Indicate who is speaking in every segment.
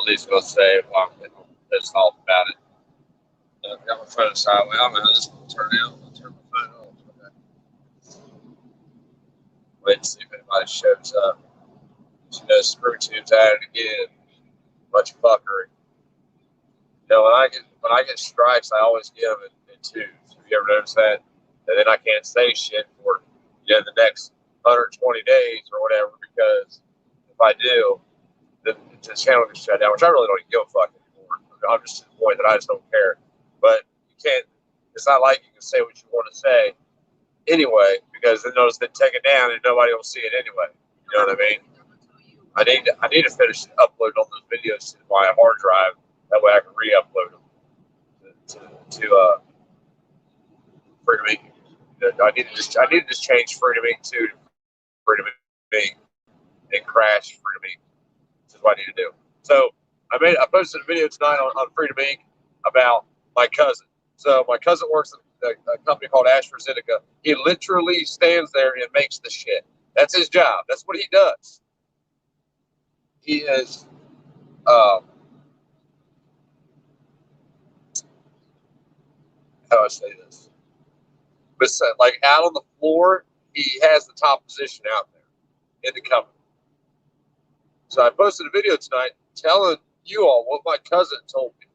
Speaker 1: at least going to say well, I'm pissed off about it. I got my phone sideways. I don't know how this will turn out. I'll turn my phone off. Okay. Wait to see if anybody shows up. You know, screw tubes at it again. Bunch of fuckery. You know, when I get strikes, I always get them in twos. Have you ever noticed that? And then I can't say shit for the next 120 days or whatever, because if I do, the channel gets shut down, which I really don't even give a fuck anymore. I'm just to the point that I just don't care. But you can't. It's not like you can say what you want to say anyway, because then those that take it down and nobody will see it anyway. You know what I mean? I need to finish uploading all those videos to my hard drive. That way I can re-upload them to Freedom Inc. I need to just change Freedom Inc. to Freedom Inc. and crash Freedom Inc. This is what I need to do. So I posted a video tonight on Freedom Inc. about my cousin. So my cousin works at a company called AstraZeneca. He literally stands there and makes the shit. That's his job. That's what he does. He is, how do I say this? But like out on the floor, he has the top position out there in the company. So I posted a video tonight telling you all what my cousin told me.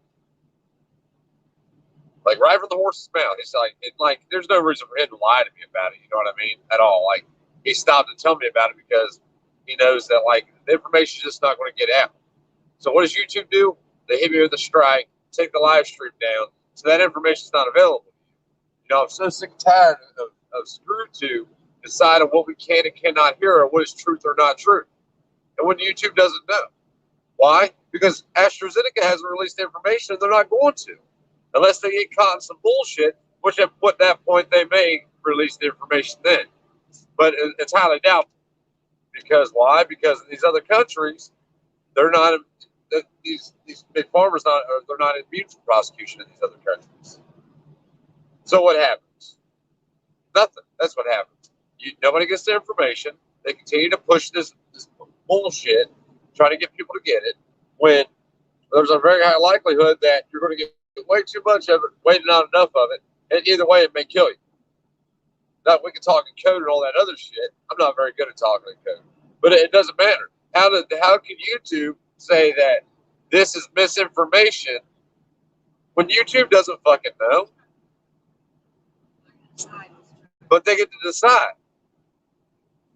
Speaker 1: Like right from the horse's mouth. He's like, there's no reason for him to lie to me about it. You know what I mean? At all. Like he stopped to tell me about it because he knows that like the information is just not going to get out. So what does YouTube do? They hit me with a strike, take the live stream down, so that information is not available. You know, I'm so sick and tired of ScrewTube deciding what we can and cannot hear or what is truth or not true. And when YouTube doesn't know. Why? Because AstraZeneca hasn't released the information and they're not going to. Unless they get caught in some bullshit, which at that point they may release the information then. But it's highly doubtful. Because why? Because in these other countries, they're not, these big farmers, they're not immune from prosecution in these other countries. So what happens? Nothing. That's what happens. Nobody gets the information. They continue to push this bullshit, trying to get people to get it, when there's a very high likelihood that you're going to get way too much of it, way not enough of it, and either way it may kill you. Now, we can talk in code and all that other shit. I'm not very good at talking in code. But it doesn't matter. How can YouTube say that this is misinformation when YouTube doesn't fucking know? But they get to decide.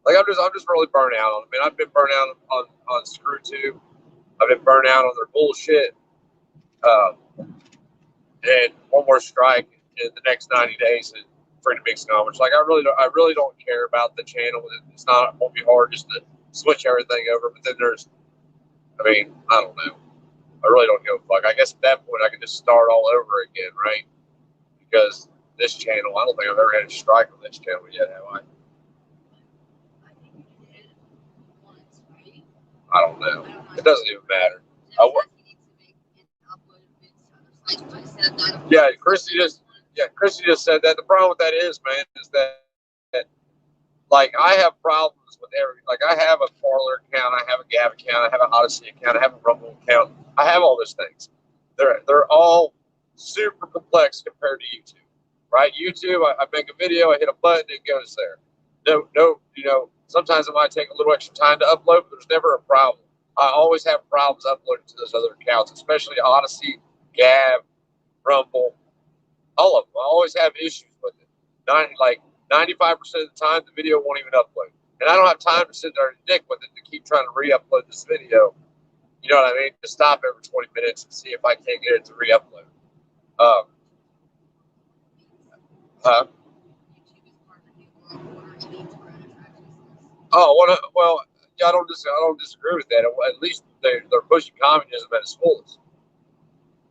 Speaker 1: Like I'm just really burnt out on it. I mean, I've been burnt out on ScrewTube. I've been burnt out on their bullshit. And one more strike in the next 90 days and Freedom Inc. gone. Which, like, I really don't care about the channel. It won't be hard just to switch everything over. But then I don't know. I really don't give a fuck. I guess at that point I can just start all over again, right? Because this channel, I don't think I've ever had a strike on this channel yet, have I? I don't know. It doesn't even matter. Yeah, Christy just said that. The problem with that is, man, is that like I have problems with like I have a Parler account, I have a Gab account, I have an Odyssey account, I have a Rumble account, I have all those things. They're all super complex compared to YouTube, right? YouTube, I make a video, I hit a button, it goes there. No, sometimes it might take a little extra time to upload, but there's never a problem. I always have problems uploading to those other accounts, especially Odyssey, Gab, Rumble, all of them. I always have issues with it. 95% of the time, the video won't even upload. And I don't have time to sit there and dick with it to keep trying to re-upload this video. You know what I mean? To stop every 20 minutes and see if I can't get it to re-upload. Well, yeah, I don't disagree with that. At least they're pushing communism at its fullest.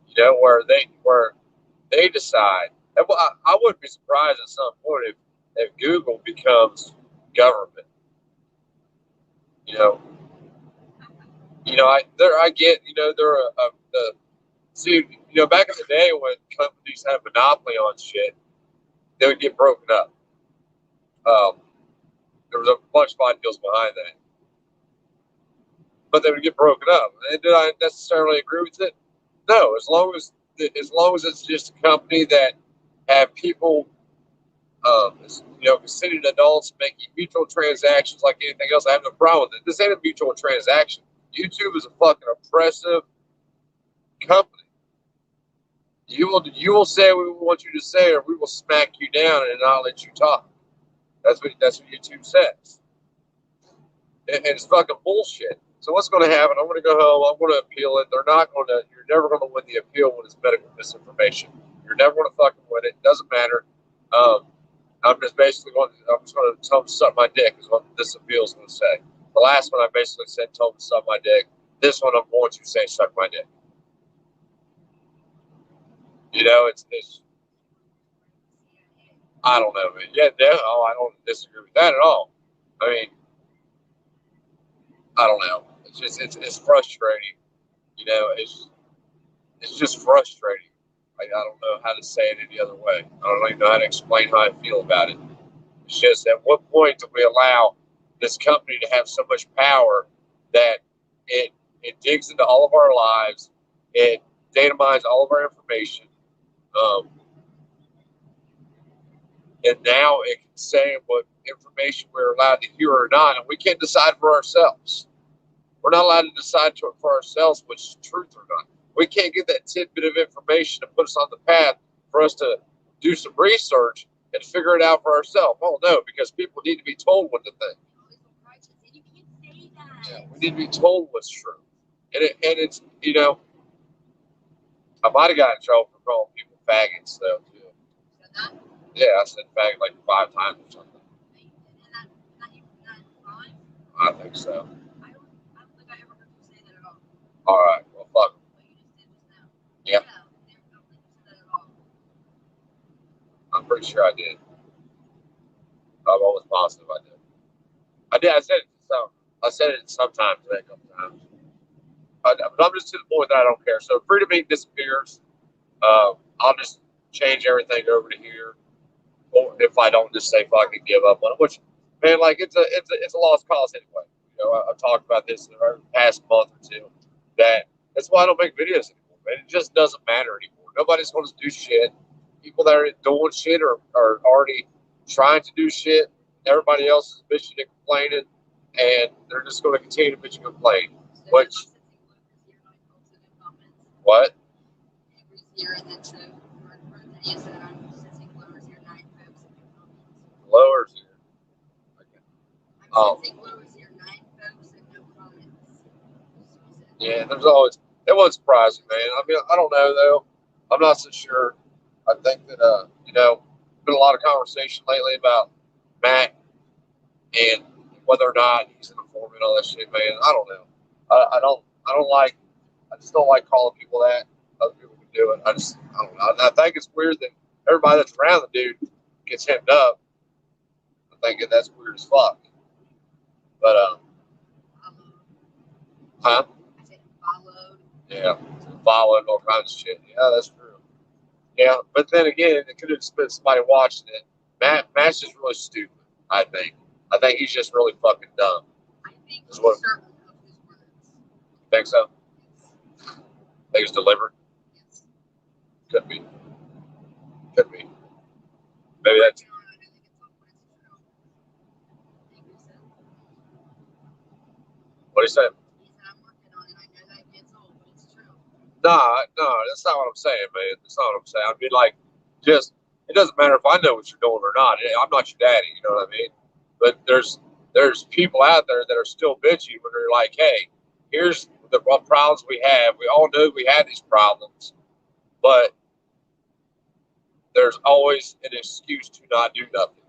Speaker 1: You know, where they decide. And I wouldn't be surprised at some point if Google becomes government. I get, back in the day when companies had a monopoly on shit, they would get broken up. There was a bunch of body deals behind that. but they would get broken up. And did I necessarily agree with it? No, as long as it's just a company that have people, considered adults making mutual transactions like anything else, I have no problem with it. This ain't a mutual transaction. YouTube is a fucking oppressive company. You will say what we want you to say, or we will smack you down and not let you talk. That's what YouTube says, and it's fucking bullshit. So what's going to happen? I'm going to go home. I'm going to appeal it. They're not going to. You're never going to win the appeal when it's medical misinformation. You're never going to fucking win it. It doesn't matter. I'm just basically going. I'm just going to tell them to suck my dick. Is what this appeal is going to say. The last one I basically said, told them to suck my dick. This one I'm going to say, suck my dick. It's I don't know, man. Yeah, I don't disagree with that at all. I mean, I don't know. It's just it's frustrating. It's just frustrating. I don't know how to say it any other way. I don't even know how to explain how I feel about it. It's just at what point do we allow this company to have so much power that it digs into all of our lives, it data mines all of our information, and now it can say what information we're allowed to hear or not, and we can't decide for ourselves. We're not allowed to decide for ourselves which is truth or not. We can't get that tidbit of information to put us on the path for us to do some research and figure it out for ourselves. Oh no, because people need to be told what to think. Yeah, we need to be told what's true, and it's I might have gotten in trouble for calling people faggots though too. Yeah, I said faggot like 5 times or something. I think so. All right, well, fuck. Yeah. I'm pretty sure I did. I'm always positive I did. I did. I said it sometimes today, a couple times. But I'm just to the point that I don't care. So Freedom Inc. disappears. I'll just change everything over to here. Or if I don't, just say fucking give up on it. Which, man, like it's a lost cause anyway. I've talked about this in the past month or two. That's why I don't make videos anymore. Man, it just doesn't matter anymore. Nobody's going to do shit. People that are doing shit are already trying to do shit. Everybody else is bitching and complaining, and they're just going to continue to bitch and complain. Which what? Lowers here. Okay. Yeah, there's always. It wasn't surprising, man. I mean, I don't know though. I'm not so sure. I think that been a lot of conversation lately about Matt and whether or not he's an informant, all that shit, man. I don't know. I don't like. I just don't like calling people that. Other people can do it. I don't know. I think it's weird that everybody that's around the dude gets hemmed up. I'm thinking that's weird as fuck. But huh? Yeah, following all kinds of shit. Yeah, that's true. Yeah, but then again, it could have just been somebody watching it. Matt's just really stupid. I think. I think he's just really fucking dumb. Is what? Think so? Think it's delivered? Could be. Could be. Maybe that's. What he said? No, that's not what I'm saying, man. That's not what I'm saying. I mean, like, just it doesn't matter if I know what you're doing or not. I'm not your daddy, you know what I mean? But there's people out there that are still bitchy when they're like, hey, here's the problems we have. We all knew we had these problems, but there's always an excuse to not do nothing.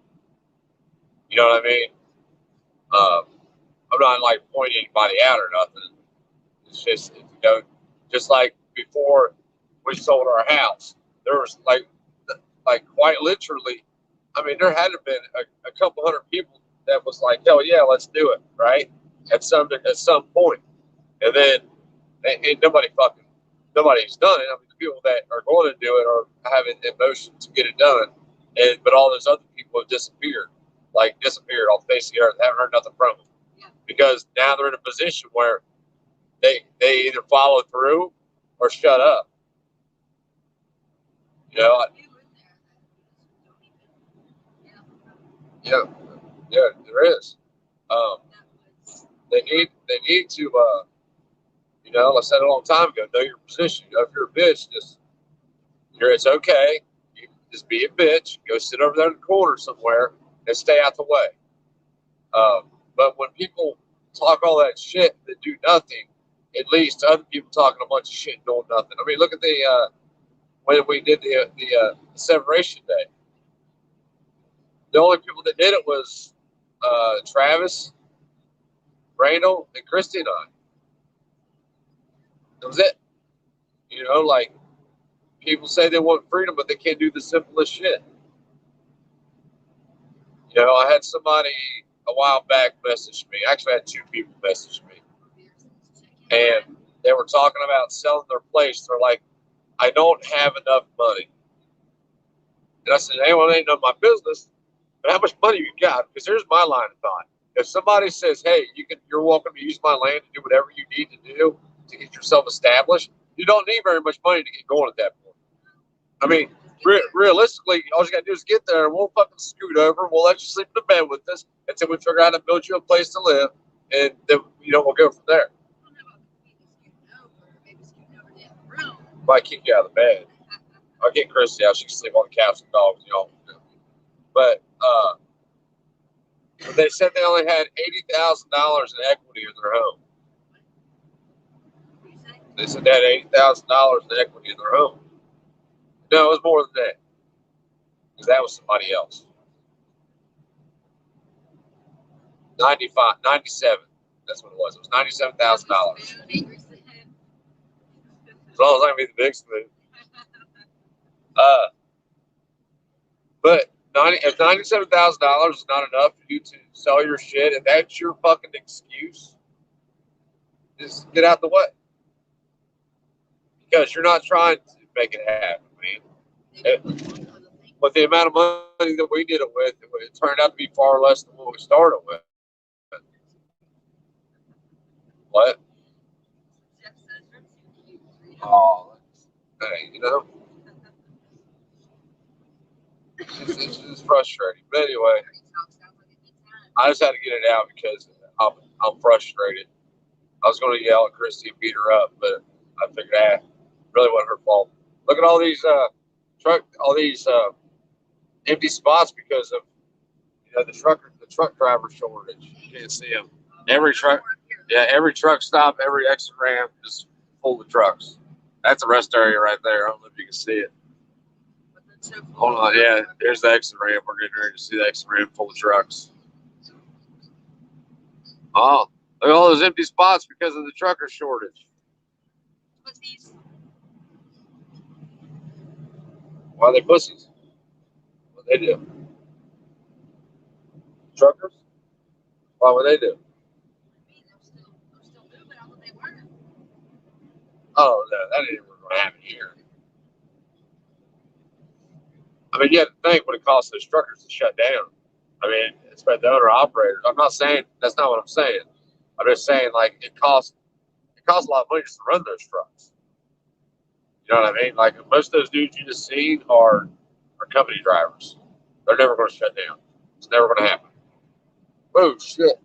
Speaker 1: You know what I mean? I'm not like pointing anybody out or nothing. It's just just like before we sold our house, there was like quite literally. I mean, there had to have been a couple hundred people that was like, hell yeah, let's do it, right? At some point, and then and nobody's done it. I mean, the people that are going to do it are having emotion to get it done, but all those other people have disappeared off the face of the earth. Haven't heard nothing from them because now they're in a position where they either follow through or shut up. You know, yeah, yeah, there is. Um, they need to, you know, I said a long time ago, know your position. You know, if you're a bitch, it's okay. You just be a bitch. Go sit over there in the corner somewhere and stay out the way. But when people talk all that shit that do nothing, it leads to other people talking a bunch of shit and doing nothing. I mean, look at the when we did the separation day. The only people that did it was Travis, Randall, and Christy and I. That was it. You know, like people say they want freedom, but they can't do the simplest shit. You know, I had somebody a while back message me. Actually, I had two people message me, and they were talking about selling their place. They're like, I don't have enough money. And I said, hey, well, it ain't none of my business. But how much money you got? Because here's my line of thought. If somebody says, hey, you're welcome to use my land to do whatever you need to do to get yourself established, you don't need very much money to get going at that point. I mean, realistically, all you got to do is get there, and we'll fucking scoot over. We'll let you sleep in the bed with us until we figure out how to build you a place to live, and then, you know, we'll go from there. If I kick you out of the bed, I'll get Christy out. She can sleep on the couch with dogs, you know. But they said they only had $80,000 in equity in their home. They said they had $80,000 in equity in their home. No, it was more than that. Because that was somebody else. 97. That's what it was. It was $97,000. As long as I can be the big spoon. But if $97,000 is not enough for you to sell your shit, and that's your fucking excuse, just get out the way. Because you're not trying to make it happen, man. But the amount of money that we did it with, it turned out to be far less than what we started with. What? Oh, hey, you know, it's just frustrating. But anyway, I just had to get it out because I'm frustrated. I was going to yell at Christy and beat her up, but I figured that really wasn't her fault. Look at all these empty spots because of, you know, the truck driver shortage. You can't see them. Every truck stop, every exit ramp is full of trucks. That's a rest area right there. I don't know if you can see it. Hold on, yeah, there's the exit ramp. We're getting ready to see the exit ramp full of trucks. Oh, look at all those empty spots because of the trucker shortage. Why are they pussies? What they do? Truckers? Why would they do? Oh, no, that ain't even going to happen here. I mean, you have to think what it costs those truckers to shut down. I mean, it's about the owner operators. I'm not saying that's not what I'm saying. I'm just saying, like, it costs a lot of money just to run those trucks. You know what I mean? Like, most of those dudes you just seen are company drivers. They're never going to shut down. It's never going to happen. Oh shit!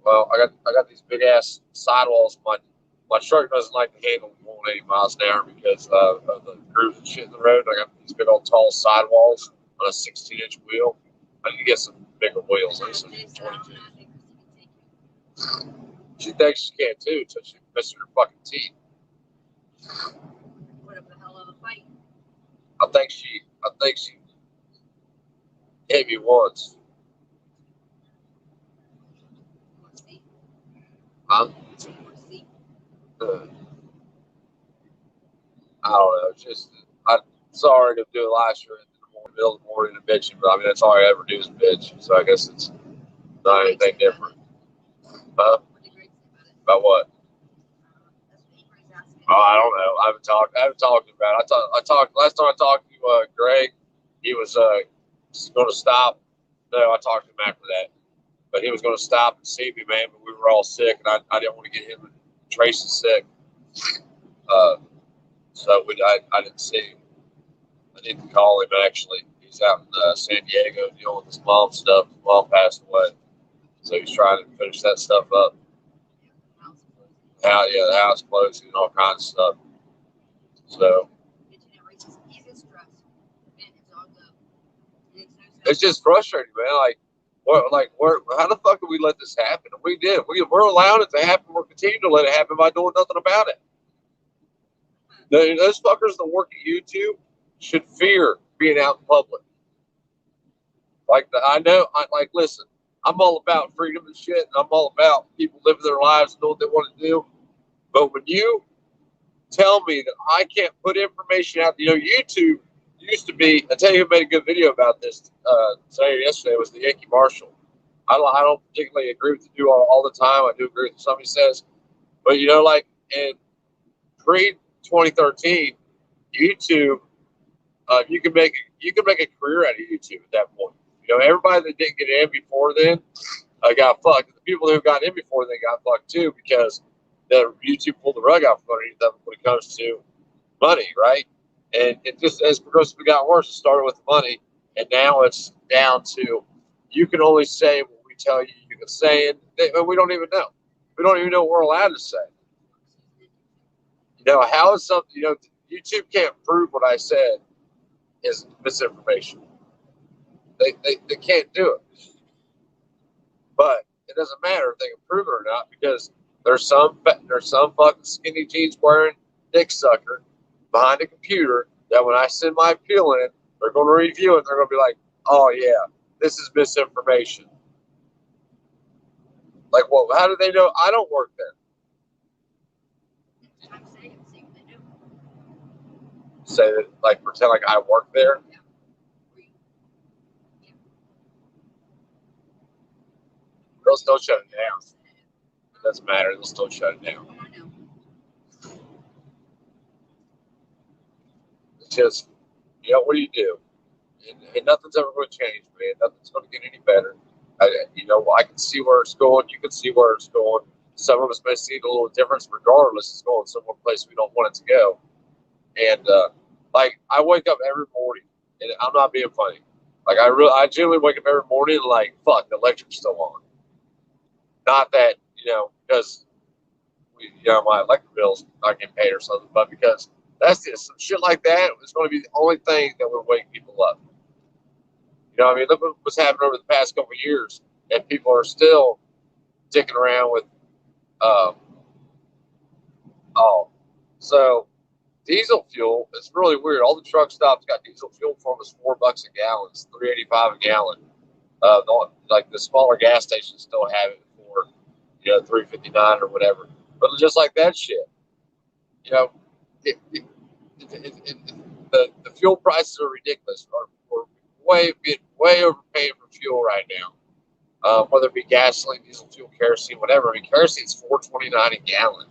Speaker 1: Well, I got these big ass sidewalls. My truck doesn't like to handle going 80 miles an hour because of the grooves and shit in the road. I got these big old tall sidewalls on a 16-inch wheel. I need to get some bigger wheels. Like some 22. She thinks she can too until she misses her fucking teeth.
Speaker 2: What the hell of a fight?
Speaker 1: I think she hit me once. Huh? I don't know. It's just I sorry to do a live stream in the middle of the morning and bitching, but I mean that's all I ever do is bitch. So I guess it's not anything different. About what? Oh, I don't know. I haven't talked about it. I talked last time I talked to Greg. He was going to stop. No, I talked to him after that. but he was going to stop and see me, man. But we were all sick, and I didn't want to get him and Tracy sick. So I didn't see him. I need to call him, actually. He's out in San Diego dealing with his mom's stuff. His mom passed away. So he's trying to finish that stuff up. Yeah, the house closing and all kinds of stuff. So it's just frustrating, man. How the fuck did we let this happen? We did. We're allowing it to happen. We're continuing to let it happen by doing nothing about it. Those fuckers that work at YouTube should fear being out in public. Listen, I'm all about freedom and shit, and I'm all about people living their lives and doing what they want to do. But when you tell me that I can't put information out, YouTube used to be. I tell you who made a good video about this today or yesterday was the Yankee Marshal. I don't particularly agree with you all the time. I do agree with something he says, but in pre-2013, YouTube, you can make a career out of YouTube at that point. Everybody that didn't get in before then got fucked. The people who got in before then got fucked too, because the YouTube pulled the rug out from underneath them when it comes to money, right? And it just as progressively got worse. It started with money, and now it's down to you can only say what we tell you you can say, and we don't even know. We don't even know what we're allowed to say. How is something? YouTube can't prove what I said is misinformation. They can't do it. But it doesn't matter if they can prove it or not, because there's some fucking skinny jeans wearing dick sucker behind a computer that when I send my appeal in, they're going to review it. They're going to be like, oh yeah, this is misinformation. Like, well, how do they know I don't work there? Say that, like, pretend like I work there. They'll still shut it down. It doesn't matter. They'll still shut it down. It's just, what do you do? And nothing's ever going to change, man. Nothing's going to get any better. I can see where it's going. You can see where it's going. Some of us may see a little difference. Regardless, it's going somewhere place we don't want it to go. And I wake up every morning, and I'm not being funny. Like I generally wake up every morning and like, fuck, the electric's still on. Not that because my electric bill's not getting paid or something, but because that's just some shit like that. It's going to be the only thing that would wake people up. Look what's happened over the past couple of years, and people are still dicking around with, so diesel fuel is really weird. All the truck stops got diesel fuel for us $4 a gallon. It's $3.85 a gallon. Like the smaller gas stations still have it for $3.59 or whatever. But just like that shit, the fuel prices are ridiculous. We're way overpaying for fuel right now. Whether it be gasoline, diesel fuel, kerosene, whatever. Kerosene's $4.29 a gallon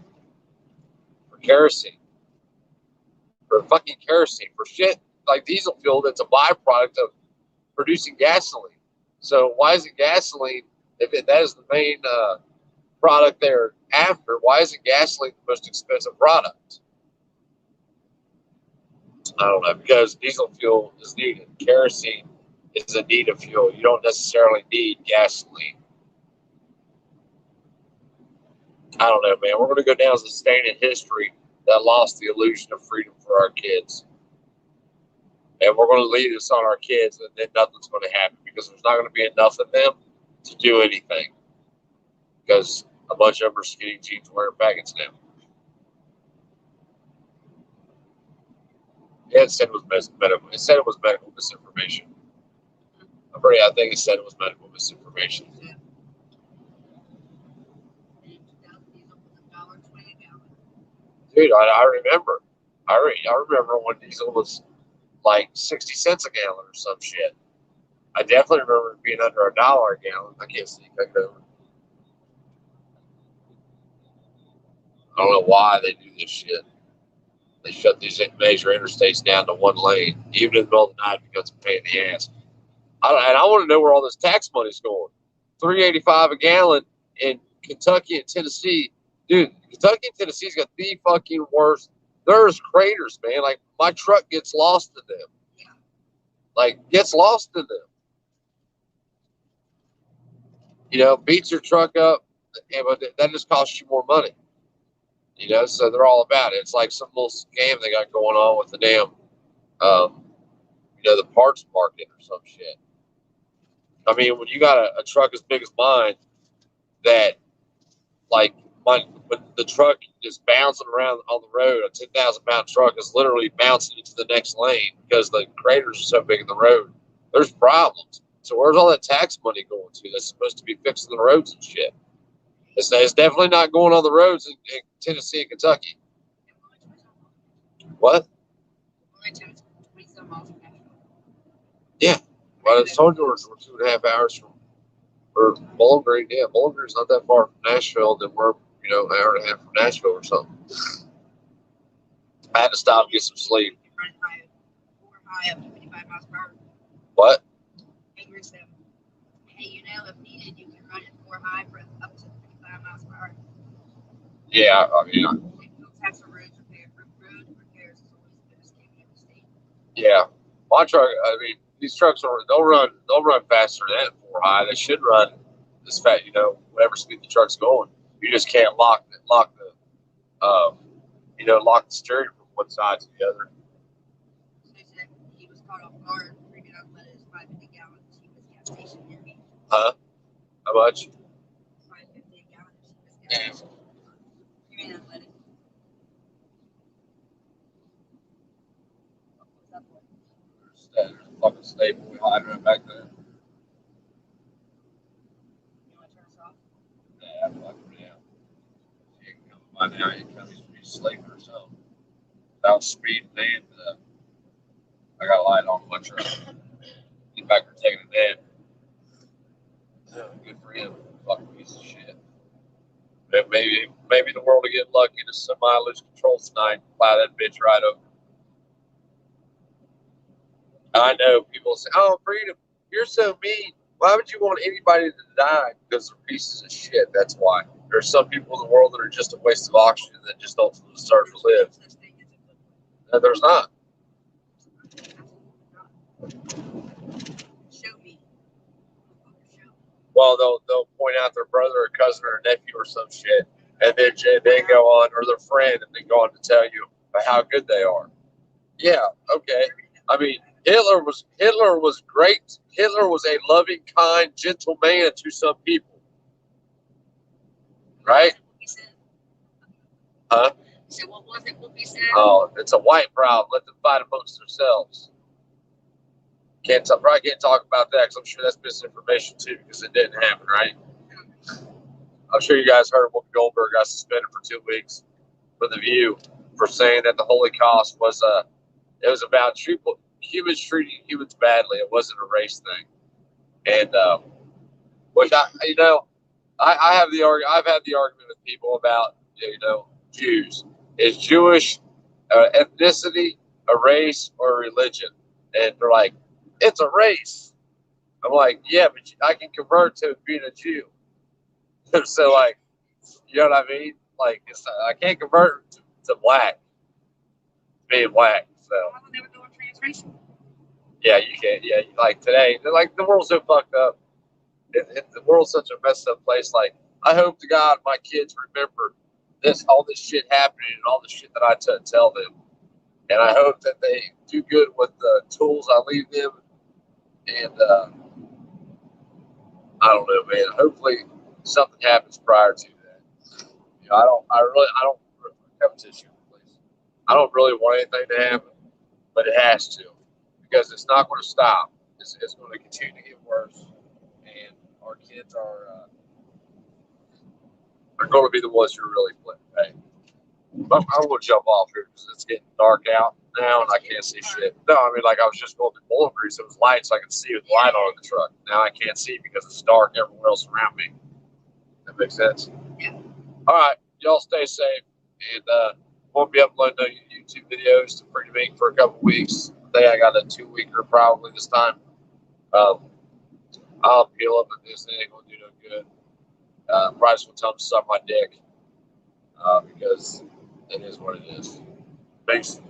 Speaker 1: for kerosene. For fucking kerosene, for shit like diesel fuel that's a byproduct of producing gasoline. So why is it gasoline if that is the main product there after? Why isn't gasoline the most expensive product? I don't know, because diesel fuel is needed. Kerosene is a need of fuel. You don't necessarily need gasoline. I don't know, man. We're going to go down as a stain in history that lost the illusion of freedom for our kids. And we're going to lead this on our kids, and then nothing's going to happen because there's not going to be enough of them to do anything. Because a bunch of them are skinny jeans wearing faggots now. Yeah, it said it was medical. It said it was medical misinformation. I think it said it was medical misinformation. Dude, I remember. I remember when diesel was like 60 cents a gallon or some shit. I definitely remember it being under $1 a gallon. I can't see it over. I don't know why they do this shit. They shut these major interstates down to one lane, even in the middle of the night, because it's a pain in the ass. I want to know where all this tax money's going. $3.85 a gallon in Kentucky and Tennessee. Dude, Kentucky and Tennessee's got the fucking worst. There's craters, man. Like, my truck gets lost in them. Like, gets lost in them. You know, beats your truck up, but that just costs you more money. You know, so they're all about it. It's like some little scam they got going on with the damn, you know, the parts market or some shit. I mean, when you got a truck as big as mine, that, like, when the truck is bouncing around on the road, a 10,000-pound truck is literally bouncing into the next lane because the craters are so big in the road. There's problems. So where's all that tax money going to that's supposed to be fixing the roads and shit? It's definitely not going on the roads in Tennessee and Kentucky. What? Yeah. Well, I told you we're 2.5 hours from Bowling Green. Yeah, Bowling Green's not that far from Nashville. Then we're, you know, an hour and a half from Nashville or something. I had to stop and get some sleep. What? Hey, you know, if needed, you can run it 4 high for up to 55 miles per hour. Yeah, I mean, have some road repairs is always the best thing in the state. Yeah, my truck. I mean, these trucks they'll run faster than that 4 high. They should run this fast. You know, whatever speed the truck's going. You just can't lock the lock the steering from one side to the other. He was caught off guard, freaking out, let his 550 gallons. He was gas station near me. Huh? How much? 550 gallons. You mean unleaded? There's a fucking staple behind it back there. You want to turn us off? Yeah, fucking yeah. You can come by now. You can come be sleeping or something. Without speeding in, I got a light on my truck. Get back there taking a nap. Good for him. Fucking piece of shit. But maybe the world will get lucky to somebody lose control tonight and fly that bitch right over. I know people say, "Oh, Freedom, you're so mean. Why would you want anybody to die? Because they're pieces of shit." That's why. There's some people in the world that are just a waste of oxygen that just don't deserve to live. No, there's not. Show me. Well, they'll point out their brother or cousin or nephew or some shit, and then they go on, or their friend, and then go on to tell you about how good they are. Yeah, okay. I mean, Hitler was great. Hitler was a loving, kind, gentle man to some people, right? Huh? So what was it? What we said? Oh, it's a white problem. Let them fight amongst themselves. Probably can't talk about that because I'm sure that's misinformation too because it didn't happen, right? I'm sure you guys heard Whoopi Goldberg got suspended for 2 weeks for The View for saying that the Holocaust was it was about humans treating humans badly. It wasn't a race thing, and which I have the argument. I've had the argument with people about Jews. Is Jewish ethnicity a race or a religion? And they're like, it's a race. I'm like, yeah, but I can convert to being a Jew. So, like, you know what I mean? Like, I can't convert to black, being black. So, yeah, you can't. Yeah, like today, like the world's so fucked up. The world's such a messed up place. Like, I hope to God my kids remember all this shit happening and all the shit that I tell them. And I hope that they do good with the tools I leave them. And I don't know, man. Hopefully something happens prior to that. I don't have a tissue, please. I don't really want anything to happen, but it has to because it's not going to stop. It's going to continue to get worse, and our kids are going to be the ones who are really playing. I'm going to jump off here because it's getting dark out now and I can't see shit. No, I mean, like I was just going through Bowling Green, so it was light, so I could see with light on in the truck. Now I can't see because it's dark everywhere else around me. That makes sense? Yeah. All right. Y'all stay safe. And won't be uploading no YouTube videos to Pretty Mink for a couple weeks. I think I got a 2-weeker probably this time. I'll peel up at this. It ain't gonna do no good. Probably just gonna tell him to suck my dick because it is what it is. Thanks.